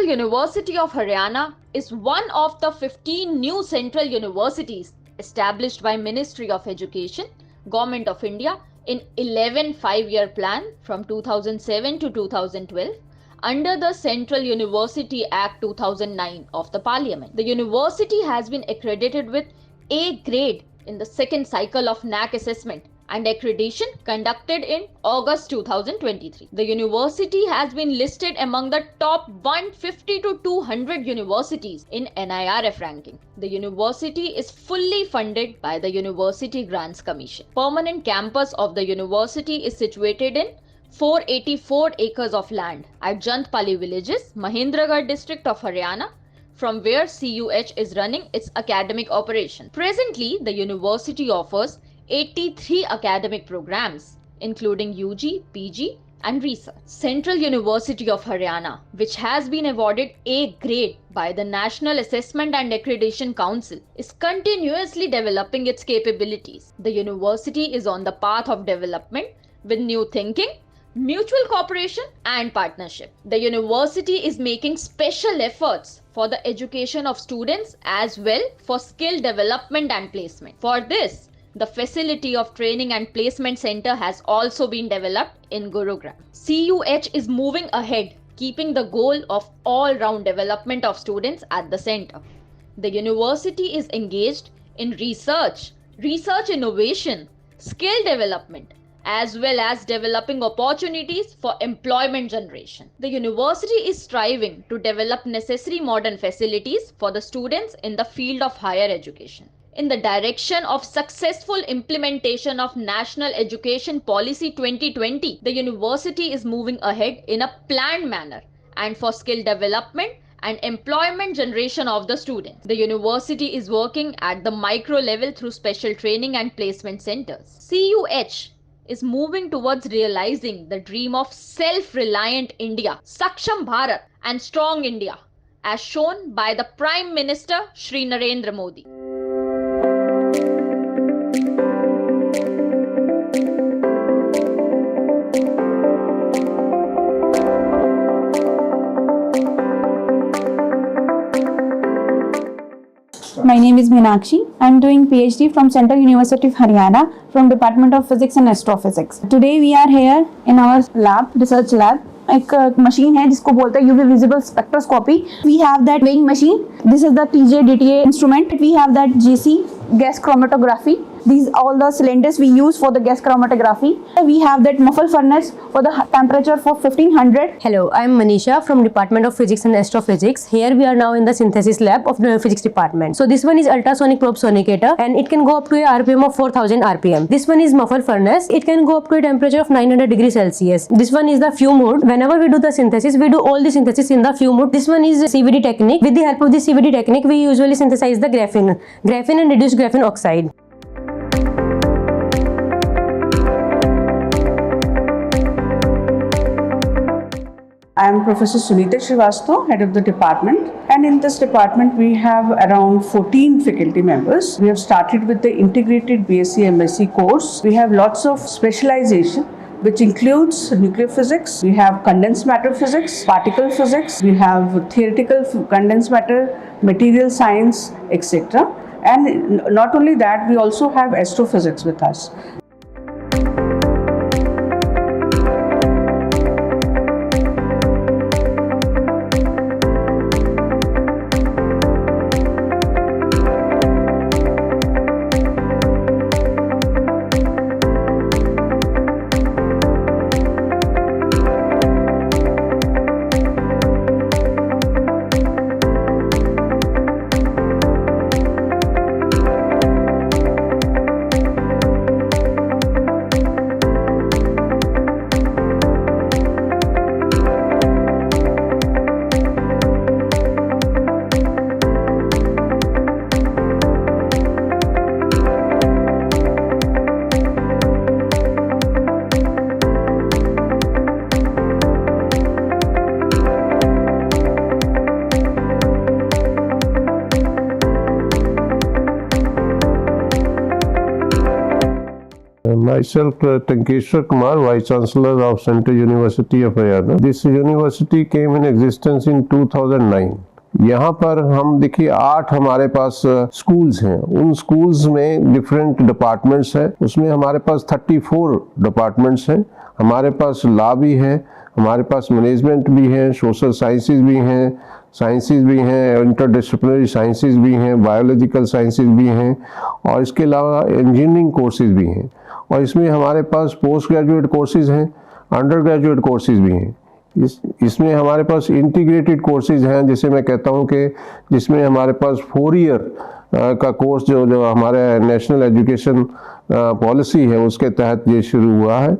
University of Haryana is one of the 15 new central universities established by Ministry of Education, Government of India in 11 5-year plan from 2007 to 2012 under the Central University Act 2009 of the Parliament. The university has been accredited with A grade in the second cycle of NAAC assessment and accreditation conducted in August 2023. The university has been listed among the top 150 to 200 universities in NIRF ranking. The university is fully funded by the University Grants Commission. Permanent campus of the university is situated in 484 acres of land at Jantpali villages, Mahendragarh district of Haryana, from where CUH is running its academic operation. Presently, the university offers 83 academic programs, including UG, PG, and research. Central University of Haryana, which has been awarded A grade by the National Assessment and Accreditation Council, is continuously developing its capabilities. The university is on the path of development with new thinking, mutual cooperation, and partnership. The university is making special efforts for the education of students as well for skill development and placement. For this, the facility of training and placement center has also been developed in Gurugram. CUH is moving ahead, keeping the goal of all-round development of students at the center. The university is engaged in research innovation, skill development, as well as developing opportunities for employment generation. The university is striving to develop necessary modern facilities for the students in the field of higher education. In the direction of successful implementation of National Education Policy 2020, the university is moving ahead in a planned manner and for skill development and employment generation of the students. The university is working at the micro level through special training and placement centers. CUH is moving towards realizing the dream of self-reliant India, Saksham Bharat, and Strong India, as shown by the Prime Minister Shri Narendra Modi. My name is Meenakshi. I am doing PhD from Central University of Haryana from Department of Physics and Astrophysics. Today we are here in our lab, research lab. एक मशीन है जिसको बोलते हैं UV visible spectroscopy. We have that weighing machine. This is the TJ DTA instrument. We have that GC gas chromatography. These all the cylinders we use for the gas chromatography. We have that muffle furnace for the temperature for 1500. Hello, I am Manisha from Department of Physics and Astrophysics. Here we are now in the synthesis lab of the physics department. So this one is ultrasonic probe sonicator and it can go up to a RPM of 4000 RPM. This one is muffle furnace. It can go up to a temperature of 900 degrees Celsius. This one is the fume hood. Whenever we do the synthesis, we do all the synthesis in the fume hood. This one is CVD technique. With the help of the CVD technique, we usually synthesize the graphene and reduce graphene oxide. I am Professor Sunita Srivastava, head of the department, and in this department we have around 14 faculty members. We have started with the integrated BSc MSc course. We have lots of specialization which includes nuclear physics, we have condensed matter physics, particle physics, we have theoretical condensed matter, material science, etc. And not only that, we also have astrophysics with us. Myself, Tankeshwar Kumar, Vice Chancellor of Central University of Haryana. This university came in existence in 2009. यहाँ पर हम देखिए 8 हमारे पास schools हैं। उन schools में different departments हैं। उसमें हमारे पास 34 डिपार्टमेंट्स हैं। हमारे पास लॉ भी है, हमारे पास मैनेजमेंट भी है, सोशल साइंसेज भी हैं, इंटरडिसिप्लिनरी साइंसेज भी हैं, बायोलॉजिकल साइंसेज भी हैं और इसके अलावा इंजीनियरिंग कोर्सेज भी हैं। और इसमें हमारे पास पोस्ट ग्रेजुएट कोर्सेज हैं, अंडर ग्रेजुएट कोर्सेज भी हैं। इसमें हमारे पास इंटीग्रेटेड कोर्सेज हैं, जिसे मैं कहता हूं कि जिसमें हमारे पास 4 ईयर का कोर्स जो हमारे नेशनल एजुकेशन पॉलिसी है उसके तहत ये शुरू हुआ है।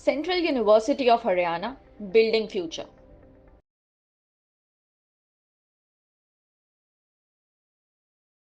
Central University of Haryana, building future.